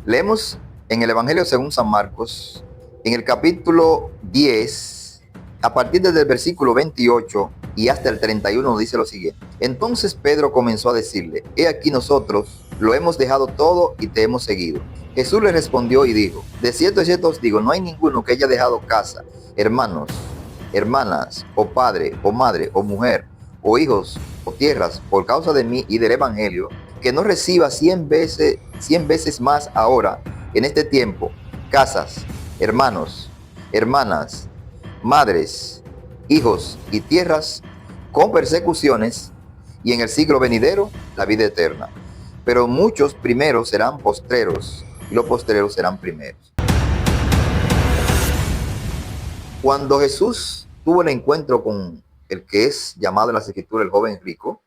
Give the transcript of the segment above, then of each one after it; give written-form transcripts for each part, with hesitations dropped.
Leemos en el Evangelio según San Marcos, en el capítulo 10, a partir desde el versículo 28 y hasta el 31 dice lo siguiente. Entonces Pedro comenzó a decirle: he aquí nosotros lo hemos dejado todo y te hemos seguido. Jesús le respondió y dijo: de cierto os digo, no hay ninguno que haya dejado casa, hermanos, hermanas, o padre, o madre, o mujer, o hijos, o tierras, por causa de mí y del Evangelio, que no reciba 100 veces más ahora, en este tiempo, casas, hermanos, hermanas, madres, hijos y tierras, con persecuciones, y en el siglo venidero la vida eterna. Pero muchos primeros serán postreros, y los postreros serán primeros. Cuando Jesús tuvo el encuentro con el que es llamado en las Escrituras el joven rico,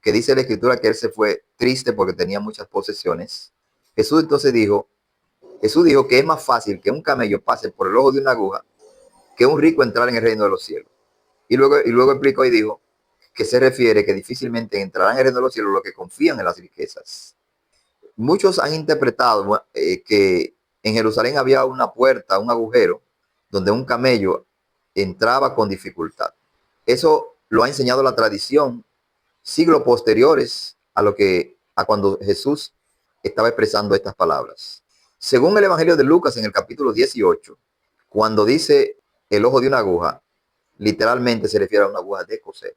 que dice la Escritura que él se fue triste porque tenía muchas posesiones, Jesús dijo que es más fácil que un camello pase por el ojo de una aguja que un rico entrar en el reino de los cielos. Y luego explicó y dijo que se refiere que difícilmente entrarán en el reino de los cielos los que confían en las riquezas. Muchos han interpretado que en Jerusalén había una puerta, un agujero, donde un camello entraba con dificultad. Eso lo ha enseñado la tradición siglos posteriores a cuando Jesús estaba expresando estas palabras. Según el Evangelio de Lucas en el capítulo 18, cuando dice el ojo de una aguja, literalmente se refiere a una aguja de coser.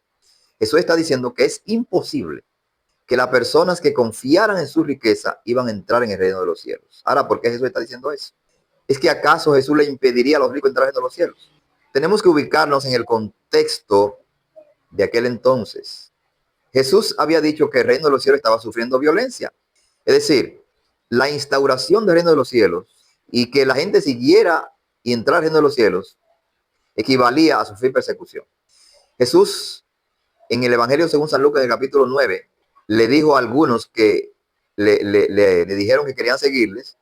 Eso está diciendo que es imposible que las personas que confiaran en su riqueza iban a entrar en el reino de los cielos. Ahora, ¿por qué Jesús está diciendo eso? ¿Es que acaso Jesús le impediría a los ricos entrar en el reino de los cielos? Tenemos que ubicarnos en el contexto de aquel entonces. Jesús había dicho que el reino de los cielos estaba sufriendo violencia. Es decir, la instauración del reino de los cielos y que la gente siguiera y entrara al reino de los cielos equivalía a sufrir persecución. Jesús, en el Evangelio según San Lucas, en el capítulo 9, le dijo a algunos que le dijeron que querían seguirles.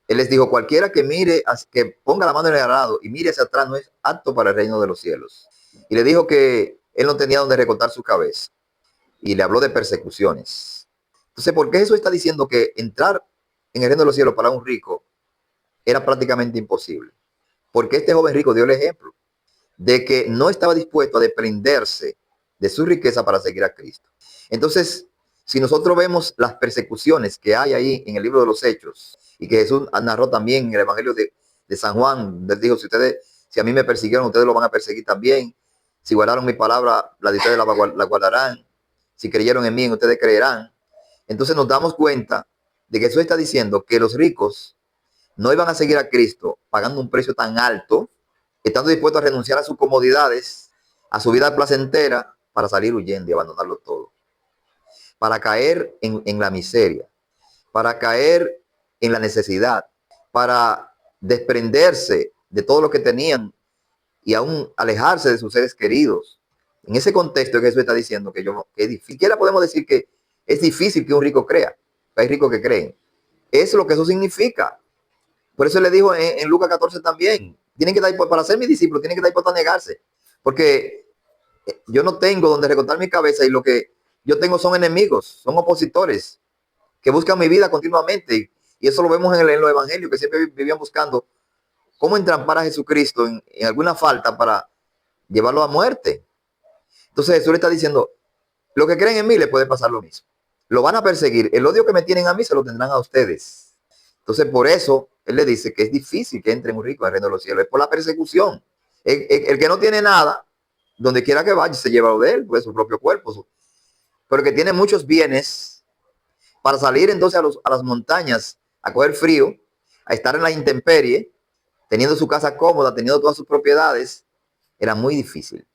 Él les dijo: cualquiera que mire, que ponga la mano en el arado y mire hacia atrás no es apto para el reino de los cielos. Y le dijo que él no tenía donde recortar su cabeza. Y le habló de persecuciones. Entonces, ¿por qué Jesús está diciendo que entrar en el reino de los cielos para un rico era prácticamente imposible? Porque este joven rico dio el ejemplo de que no estaba dispuesto a desprenderse de su riqueza para seguir a Cristo. Entonces, si nosotros vemos las persecuciones que hay ahí en el libro de los Hechos, y que Jesús narró también en el Evangelio de San Juan, él dijo: si a mí me persiguieron, ustedes lo van a perseguir también. Si guardaron mi palabra, la de ustedes la guardarán. Si creyeron en mí, ustedes creerán. Entonces nos damos cuenta de que Jesús está diciendo que los ricos no iban a seguir a Cristo pagando un precio tan alto, estando dispuestos a renunciar a sus comodidades, a su vida placentera, para salir huyendo y abandonarlo todo, para caer en la miseria, para caer en la necesidad, para desprenderse de todo lo que tenían y aún alejarse de sus seres queridos. En ese contexto que Jesús está diciendo que es difícil. Siquiera podemos decir que es difícil que un rico crea. Hay ricos que creen. Eso es lo que eso significa. Por eso le dijo en Lucas 14 también: tienen que dar, para ser mis discípulos, tienen que dar por negarse. Porque yo no tengo donde recortar mi cabeza, y lo que yo tengo son enemigos, son opositores que buscan mi vida continuamente. Y eso lo vemos en los evangelios, que siempre vivían buscando cómo entrampar a Jesucristo en alguna falta para llevarlo a muerte. Entonces Jesús le está diciendo: lo que creen en mí le puede pasar lo mismo. Lo van a perseguir. El odio que me tienen a mí se lo tendrán a ustedes. Entonces, por eso él le dice que es difícil que entre un rico al reino de los cielos. Es por la persecución. El que no tiene nada, donde quiera que vaya, se lleva lo de él, pues su propio cuerpo. Pero que tiene muchos bienes, para salir entonces a las montañas a coger frío, a estar en la intemperie, teniendo su casa cómoda, teniendo todas sus propiedades, era muy difícil.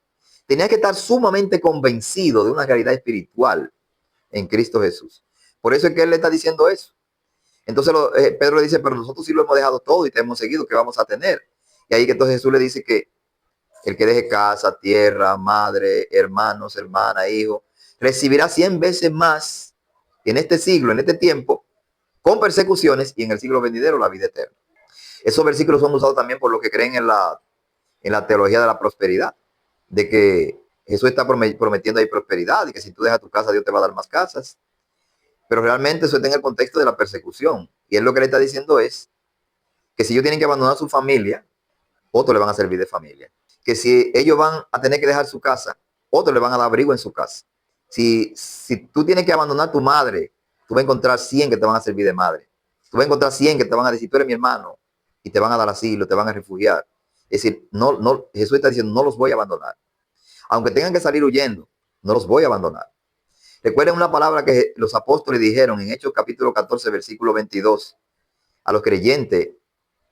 Tenía que estar sumamente convencido de una realidad espiritual en Cristo Jesús. Por eso es que él le está diciendo eso. Entonces Pedro le dice: pero nosotros sí lo hemos dejado todo y te hemos seguido, ¿qué vamos a tener? Y ahí que entonces Jesús le dice que el que deje casa, tierra, madre, hermanos, hermana, hijo, recibirá 100 veces más en este siglo, en este tiempo, con persecuciones, y en el siglo venidero la vida eterna. Esos versículos son usados también por los que creen en la teología de la prosperidad, de que Jesús está prometiendo ahí prosperidad, y que si tú dejas tu casa, Dios te va a dar más casas. Pero realmente eso está en el contexto de la persecución. Y él lo que le está diciendo es que si ellos tienen que abandonar su familia, otros le van a servir de familia. Que si ellos van a tener que dejar su casa, otros le van a dar abrigo en su casa. Si tú tienes que abandonar tu madre, tú vas a encontrar 100 que te van a servir de madre. Tú vas a encontrar 100 que te van a decir, tú eres mi hermano, y te van a dar asilo, te van a refugiar. Es decir, Jesús está diciendo, no los voy a abandonar. Aunque tengan que salir huyendo, no los voy a abandonar. Recuerden una palabra que los apóstoles dijeron en Hechos capítulo 14, versículo 22, a los creyentes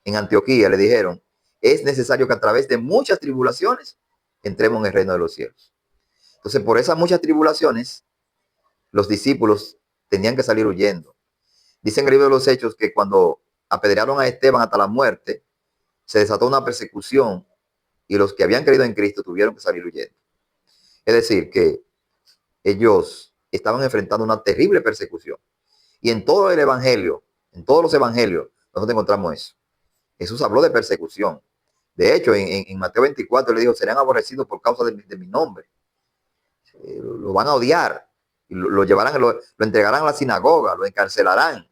en Antioquía le dijeron, es necesario que a través de muchas tribulaciones entremos en el reino de los cielos. Entonces, por esas muchas tribulaciones, los discípulos tenían que salir huyendo. Dicen en el libro de los Hechos que cuando apedrearon a Esteban hasta la muerte, se desató una persecución y los que habían creído en Cristo tuvieron que salir huyendo. Es decir, que ellos estaban enfrentando una terrible persecución. Y en todo el evangelio, en todos los evangelios, nosotros encontramos eso. Jesús habló de persecución. De hecho, en Mateo 24 le dijo, serán aborrecidos por causa de mi nombre. Lo van a odiar. Y lo llevarán, lo entregarán a la sinagoga, lo encarcelarán.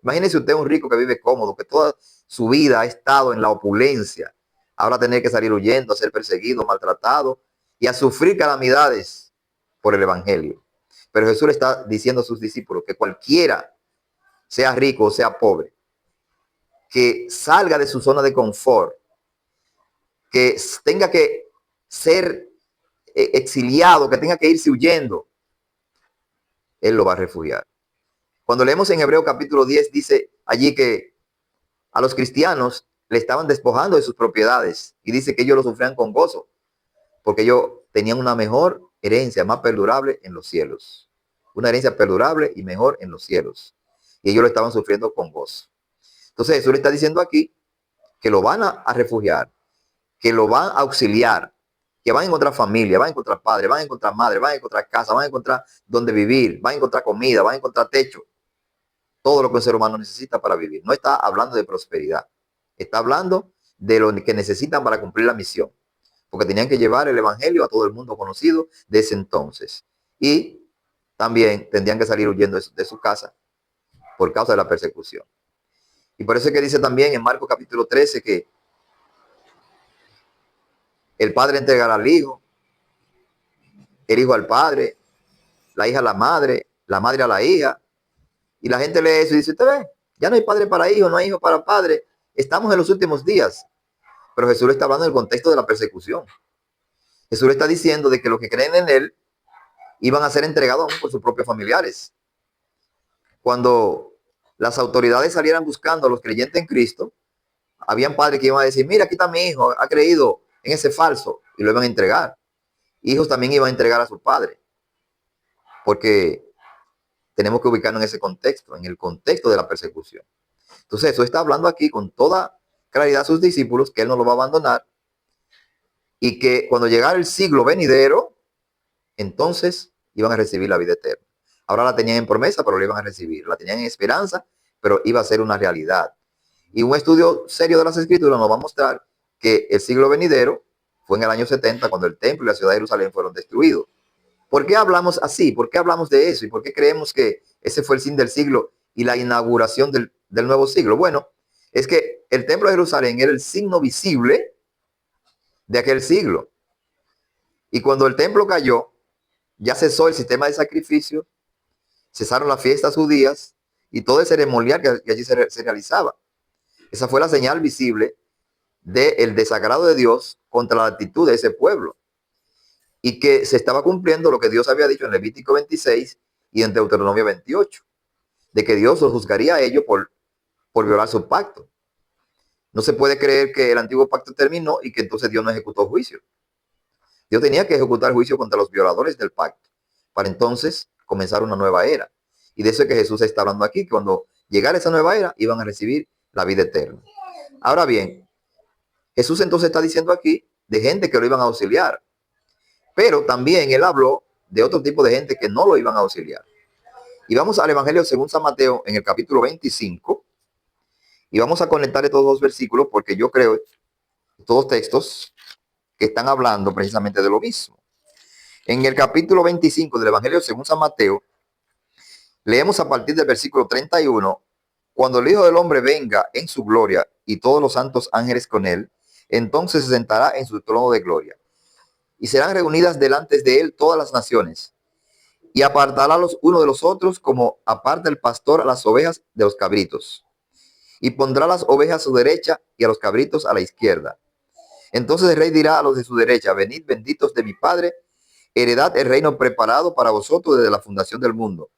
Imagínese usted un rico que vive cómodo, que toda su vida ha estado en la opulencia. Ahora tener que salir huyendo, a ser perseguido, maltratado y a sufrir calamidades por el evangelio. Pero Jesús le está diciendo a sus discípulos que cualquiera, sea rico o sea pobre, que salga de su zona de confort, que tenga que ser exiliado, que tenga que irse huyendo, él lo va a refugiar. Cuando leemos en Hebreo capítulo 10, dice allí que a los cristianos le estaban despojando de sus propiedades y dice que ellos lo sufrían con gozo, porque ellos tenían una mejor herencia, más perdurable en los cielos. Una herencia perdurable y mejor en los cielos. Y ellos lo estaban sufriendo con gozo. Entonces Jesús le está diciendo aquí que lo van a refugiar, que lo van a auxiliar, que van a encontrar familia, van a encontrar padre, van a encontrar madre, van a encontrar casa, van a encontrar donde vivir, van a encontrar comida, van a encontrar techo. Todo lo que un ser humano necesita para vivir. No está hablando de prosperidad. Está hablando de lo que necesitan para cumplir la misión. Porque tenían que llevar el evangelio a todo el mundo conocido de ese entonces. Y también tendrían que salir huyendo de su casa por causa de la persecución. Y por eso es que dice también en Marcos capítulo 13 que el padre entregará al hijo, el hijo al padre, la hija a la madre a la hija. Y la gente lee eso y dice, usted ve, ya no hay padre para hijo, no hay hijo para padre. Estamos en los últimos días. Pero Jesús le está hablando en el contexto de la persecución. Jesús le está diciendo de que los que creen en él iban a ser entregados por sus propios familiares. Cuando las autoridades salieran buscando a los creyentes en Cristo, habían padres que iban a decir, mira, aquí está mi hijo, ha creído en ese falso, y lo iban a entregar. Hijos también iban a entregar a su padre, porque tenemos que ubicarnos en ese contexto, en el contexto de la persecución. Entonces, eso está hablando aquí con toda claridad a sus discípulos, que él no lo va a abandonar, y que cuando llegara el siglo venidero, entonces iban a recibir la vida eterna. Ahora la tenían en promesa, pero la iban a recibir. La tenían en esperanza, pero iba a ser una realidad. Y un estudio serio de las Escrituras nos va a mostrar que el siglo venidero fue en el año 70, cuando el templo y la ciudad de Jerusalén fueron destruidos. ¿Por qué hablamos así? ¿Por qué hablamos de eso? ¿Y por qué creemos que ese fue el fin del siglo y la inauguración del nuevo siglo? Bueno, es que el templo de Jerusalén era el signo visible de aquel siglo. Y cuando el templo cayó, ya cesó el sistema de sacrificio, cesaron las fiestas judías y todo el ceremonial que allí se realizaba. Esa fue la señal visible del desagrado de Dios contra la actitud de ese pueblo. Y que se estaba cumpliendo lo que Dios había dicho en Levítico 26 y en Deuteronomio 28, de que Dios los juzgaría a ellos por violar su pacto. No se puede creer que el antiguo pacto terminó y que entonces Dios no ejecutó juicio. Dios tenía que ejecutar juicio contra los violadores del pacto, para entonces comenzar una nueva era. Y de eso es que Jesús está hablando aquí, que cuando llegara esa nueva era, iban a recibir la vida eterna. Ahora bien, Jesús entonces está diciendo aquí de gente que lo iban a auxiliar, pero también él habló de otro tipo de gente que no lo iban a auxiliar. Y vamos al Evangelio según San Mateo en el capítulo 25, y vamos a conectar estos dos versículos porque yo creo todos textos que están hablando precisamente de lo mismo. En el capítulo 25 del Evangelio según San Mateo, Leemos a partir del versículo 31. Cuando el Hijo del Hombre venga en su gloria y todos los santos ángeles con él, entonces se sentará en su trono de gloria. Y serán reunidas delante de él todas las naciones. Y apartará los unos de los otros como aparta el pastor a las ovejas de los cabritos. Y pondrá las ovejas a su derecha y a los cabritos a la izquierda. Entonces el rey dirá a los de su derecha: venid benditos de mi Padre, heredad el reino preparado para vosotros desde la fundación del mundo.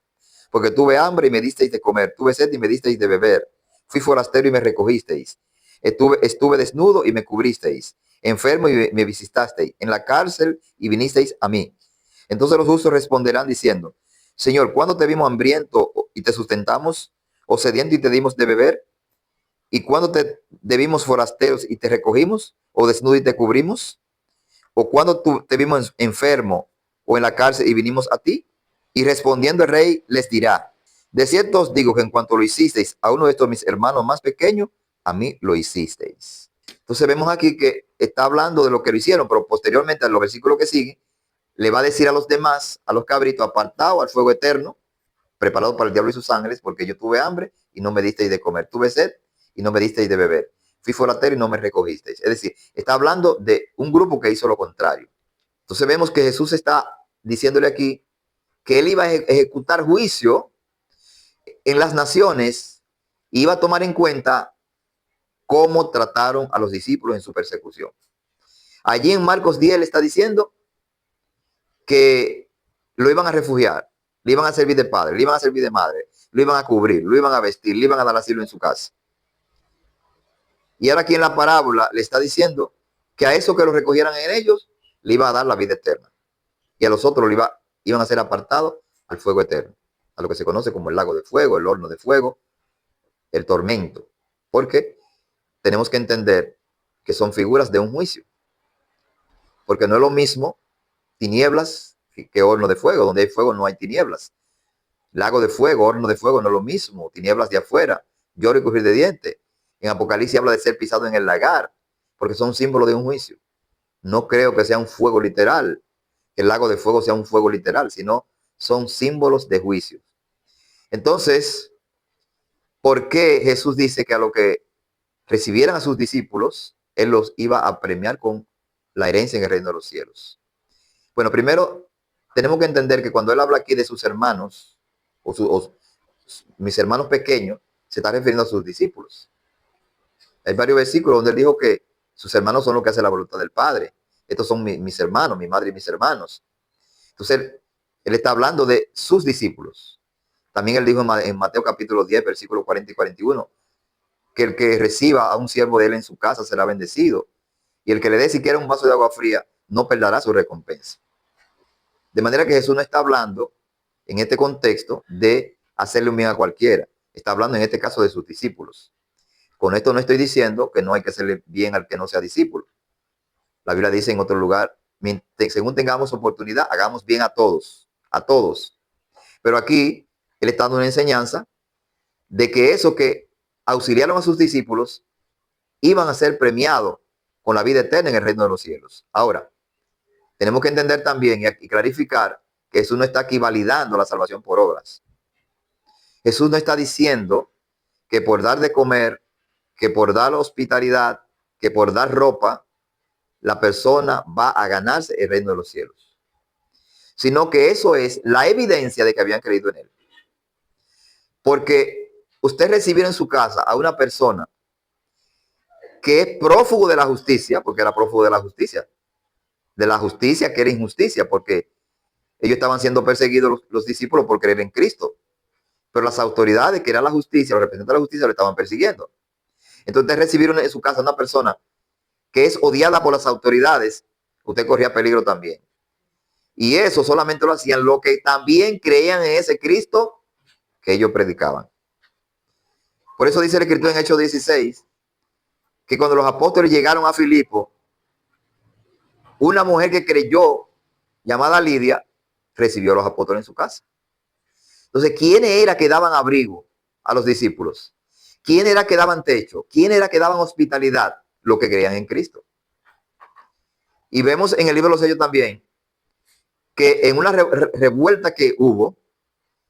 Porque tuve hambre y me disteis de comer, tuve sed y me disteis de beber, fui forastero y me recogisteis, estuve desnudo y me cubristeis, enfermo y me visitasteis, en la cárcel y vinisteis a mí. Entonces los justos responderán diciendo: Señor, ¿cuándo te vimos hambriento y te sustentamos, o sediento y te dimos de beber? ¿Y cuándo te vimos forasteros y te recogimos, o desnudo y te cubrimos? ¿O cuándo te vimos enfermo o en la cárcel y vinimos a ti? Y respondiendo el rey les dirá: de cierto os digo que en cuanto lo hicisteis a uno de estos mis hermanos más pequeños, a mí lo hicisteis. Entonces vemos aquí que está hablando de lo que lo hicieron, pero posteriormente en los versículos que siguen, le va a decir a los demás, a los cabritos: apartados al fuego eterno, preparado para el diablo y sus ángeles, porque yo tuve hambre y no me disteis de comer, tuve sed y no me disteis de beber, fui forastero y no me recogisteis. Es decir, está hablando de un grupo que hizo lo contrario. Entonces vemos que Jesús está diciéndole aquí que él iba a ejecutar juicio en las naciones y iba a tomar en cuenta cómo trataron a los discípulos en su persecución. Allí en Marcos 10 le está diciendo que lo iban a refugiar, le iban a servir de padre, le iban a servir de madre, lo iban a cubrir, lo iban a vestir, le iban a dar asilo en su casa. Y ahora aquí en la parábola le está diciendo que a esos que lo recogieran en ellos le iba a dar la vida eterna, y a los otros iban a ser apartados al fuego eterno, a lo que se conoce como el lago de fuego, el horno de fuego, el tormento. Porque tenemos que entender que son figuras de un juicio, porque no es lo mismo tinieblas que horno de fuego. Donde hay fuego no hay tinieblas. Lago de fuego, horno de fuego no es lo mismo. Tinieblas de afuera, lloro y crujir de dientes. En Apocalipsis habla de ser pisado en el lagar, porque son símbolos de un juicio. No creo que sea un fuego literal, que el lago de fuego sea un fuego literal, sino son símbolos de juicio. Entonces, ¿por qué Jesús dice que a lo que recibieran a sus discípulos, él los iba a premiar con la herencia en el reino de los cielos? Bueno, primero tenemos que entender que cuando él habla aquí de sus hermanos, o mis hermanos pequeños, se está refiriendo a sus discípulos. Hay varios versículos donde él dijo que sus hermanos son los que hacen la voluntad del Padre. Estos son mis hermanos, mi madre y mis hermanos. Entonces, él está hablando de sus discípulos. También él dijo en Mateo capítulo 10, versículos 40 y 41, que el que reciba a un siervo de él en su casa será bendecido, y el que le dé siquiera un vaso de agua fría no perderá su recompensa. De manera que Jesús no está hablando en este contexto de hacerle un bien a cualquiera. Está hablando en este caso de sus discípulos. Con esto no estoy diciendo que no hay que hacerle bien al que no sea discípulo. La Biblia dice en otro lugar: según tengamos oportunidad, hagamos bien a todos, a todos. Pero aquí él está dando una enseñanza de que eso que auxiliaron a sus discípulos iban a ser premiados con la vida eterna en el reino de los cielos. Ahora, tenemos que entender también y clarificar que Jesús no está aquí validando la salvación por obras. Jesús no está diciendo que por dar de comer, que por dar hospitalidad, que por dar ropa, la persona va a ganarse el reino de los cielos, sino que eso es la evidencia de que habían creído en él. Porque usted recibir en su casa a una persona que es prófugo de la justicia, porque era prófugo de la justicia que era injusticia, porque ellos estaban siendo perseguidos los discípulos por creer en Cristo, pero las autoridades, que eran la justicia, los representantes de la justicia, lo estaban persiguiendo. Entonces, recibieron en su casa a una persona que es odiada por las autoridades, usted corría peligro también. Y eso solamente lo hacían los que también creían en ese Cristo que ellos predicaban. Por eso dice el Escritura en Hechos 16, que cuando los apóstoles llegaron a Filipo, una mujer que creyó, llamada Lidia, recibió a los apóstoles en su casa. Entonces, ¿quiénes era que daban abrigo a los discípulos? ¿Quién era que daban techo? ¿Quién era que daban hospitalidad? Los que creían en Cristo. Y vemos en el libro de los Hechos también que en una revuelta que hubo,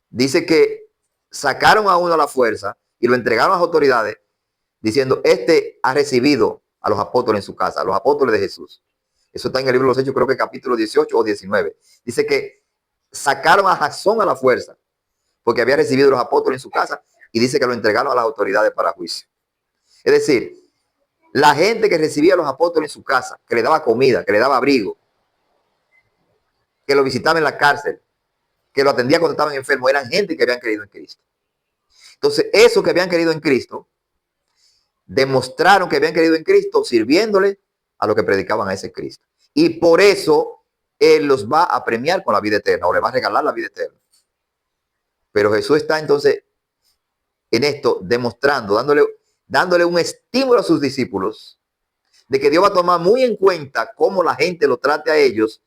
dice que sacaron a uno a la fuerza y lo entregaron a las autoridades diciendo, este ha recibido a los apóstoles en su casa, a los apóstoles de Jesús. Eso está en el libro de los Hechos, creo que capítulo 18 o 19. Dice que sacaron a Jasón a la fuerza porque había recibido a los apóstoles en su casa y dice que lo entregaron a las autoridades para juicio. Es decir, la gente que recibía a los apóstoles en su casa, que le daba comida, que le daba abrigo, que lo visitaba en la cárcel, que lo atendía cuando estaban enfermos, eran gente que habían creído en Cristo. Entonces, esos que habían creído en Cristo, demostraron que habían creído en Cristo sirviéndole a lo que predicaban a ese Cristo. Y por eso Él los va a premiar con la vida eterna, o le va a regalar la vida eterna. Pero Jesús está entonces en esto demostrando, dándole un estímulo a sus discípulos de que Dios va a tomar muy en cuenta cómo la gente lo trate a ellos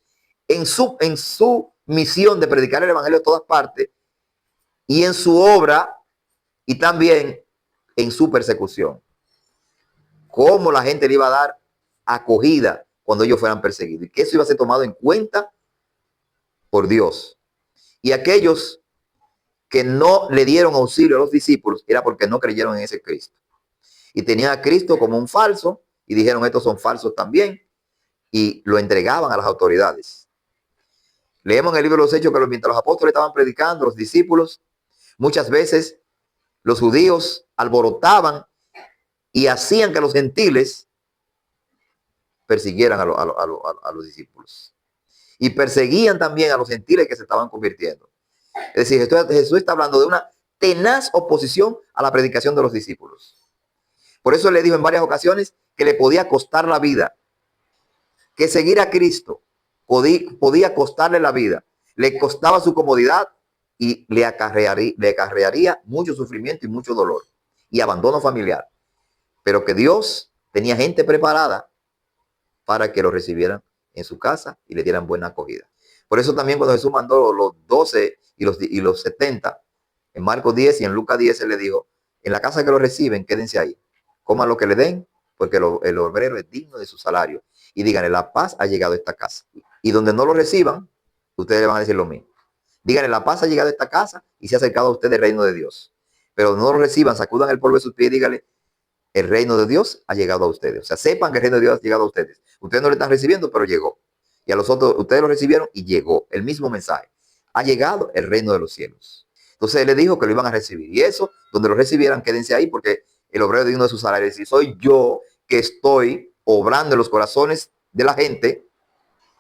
en su misión de predicar el evangelio a todas partes y en su obra y también en su persecución. Cómo la gente le iba a dar acogida cuando ellos fueran perseguidos y que eso iba a ser tomado en cuenta por Dios. Y aquellos que no le dieron auxilio a los discípulos era porque no creyeron en ese Cristo. Y tenían a Cristo como un falso y dijeron, estos son falsos también, y lo entregaban a las autoridades. Leemos en el libro de los Hechos que mientras los apóstoles estaban predicando, los discípulos, muchas veces los judíos alborotaban y hacían que los gentiles persiguieran a los discípulos. Y perseguían también a los gentiles que se estaban convirtiendo. Es decir, Jesús está hablando de una tenaz oposición a la predicación de los discípulos. Por eso le dijo en varias ocasiones que le podía costar la vida, que seguir a Cristo podía costarle la vida, le costaba su comodidad y le acarrearía mucho sufrimiento y mucho dolor y abandono familiar. Pero que Dios tenía gente preparada para que lo recibieran en su casa y le dieran buena acogida. Por eso también cuando Jesús mandó los 12 y los 70, en Marcos 10 y en Lucas 10, Él le dijo, en la casa que lo reciben, quédense ahí, coman lo que le den, porque el obrero es digno de su salario. Y díganle, la paz ha llegado a esta casa. Y donde no lo reciban, ustedes le van a decir lo mismo. Díganle, la paz ha llegado a esta casa y se ha acercado a usted el reino de Dios. Pero no lo reciban, sacudan el polvo de sus pies y díganle, el reino de Dios ha llegado a ustedes. O sea, sepan que el reino de Dios ha llegado a ustedes. Ustedes no lo están recibiendo, pero llegó. Y a los otros, ustedes lo recibieron y llegó. El mismo mensaje. Ha llegado el reino de los cielos. Entonces él les dijo que lo iban a recibir. Y eso, donde lo recibieran, quédense ahí porque el obrero es digno de su salario. Y soy yo que estoy obrando en los corazones de la gente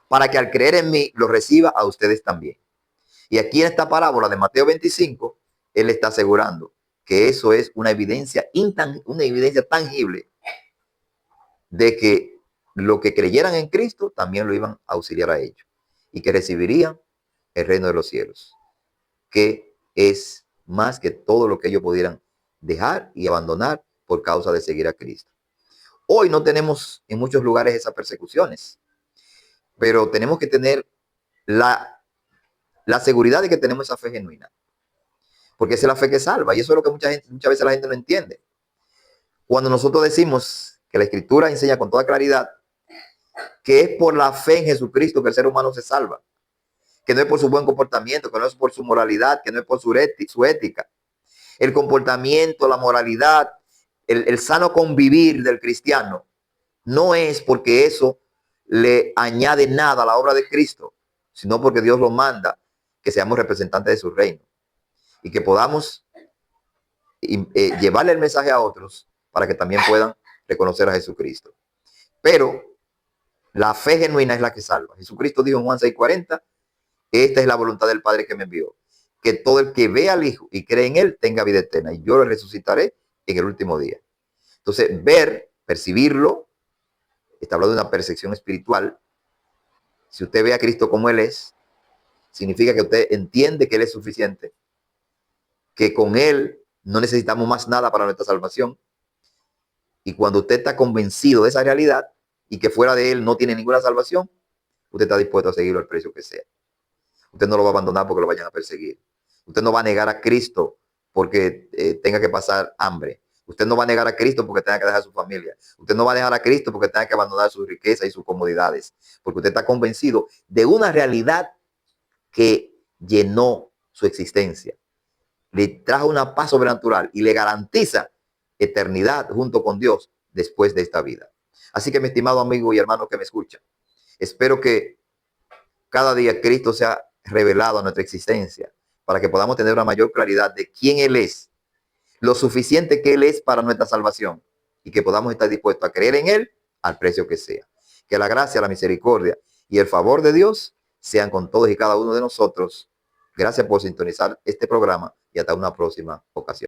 para que al creer en mí lo reciba a ustedes también. Y aquí en esta parábola de Mateo 25, él está asegurando que eso es una evidencia tangible de que lo que creyeran en Cristo también lo iban a auxiliar a ellos y que recibirían el reino de los cielos, que es más que todo lo que ellos pudieran dejar y abandonar por causa de seguir a Cristo. Hoy no tenemos en muchos lugares esas persecuciones, pero tenemos que tener la seguridad de que tenemos esa fe genuina, porque esa es la fe que salva y eso es lo que muchas veces la gente no entiende. Cuando nosotros decimos que la Escritura enseña con toda claridad que es por la fe en Jesucristo que el ser humano se salva, que no es por su buen comportamiento, que no es por su moralidad, que no es por su ética. El comportamiento, la moralidad, el sano convivir del cristiano no es porque eso le añade nada a la obra de Cristo, sino porque Dios lo manda que seamos representantes de su reino y que podamos llevarle el mensaje a otros para que también puedan reconocer a Jesucristo. Pero la fe genuina es la que salva. Jesucristo dijo en Juan 6:40, esta es la voluntad del Padre que me envió, que todo el que vea al Hijo y cree en Él tenga vida eterna y yo lo resucitaré en el último día. Entonces, percibirlo, está hablando de una percepción espiritual. Si usted ve a Cristo como Él es, significa que usted entiende que Él es suficiente, que con Él no necesitamos más nada para nuestra salvación. Y cuando usted está convencido de esa realidad y que fuera de Él no tiene ninguna salvación, usted está dispuesto a seguirlo al precio que sea. Usted no lo va a abandonar porque lo vayan a perseguir. Usted no va a negar a Cristo porque tenga que pasar hambre. Usted no va a negar a Cristo porque tenga que dejar a su familia. Usted no va a dejar a Cristo porque tenga que abandonar su riqueza y sus comodidades. Porque usted está convencido de una realidad que llenó su existencia. le trajo una paz sobrenatural y le garantiza eternidad junto con Dios después de esta vida. Así que, mi estimado amigo y hermano que me escucha, espero que cada día Cristo sea revelado a nuestra existencia para que podamos tener una mayor claridad de quién Él es, lo suficiente que Él es para nuestra salvación y que podamos estar dispuestos a creer en Él al precio que sea. Que la gracia, la misericordia y el favor de Dios sean con todos y cada uno de nosotros. Gracias por sintonizar este programa y hasta una próxima ocasión.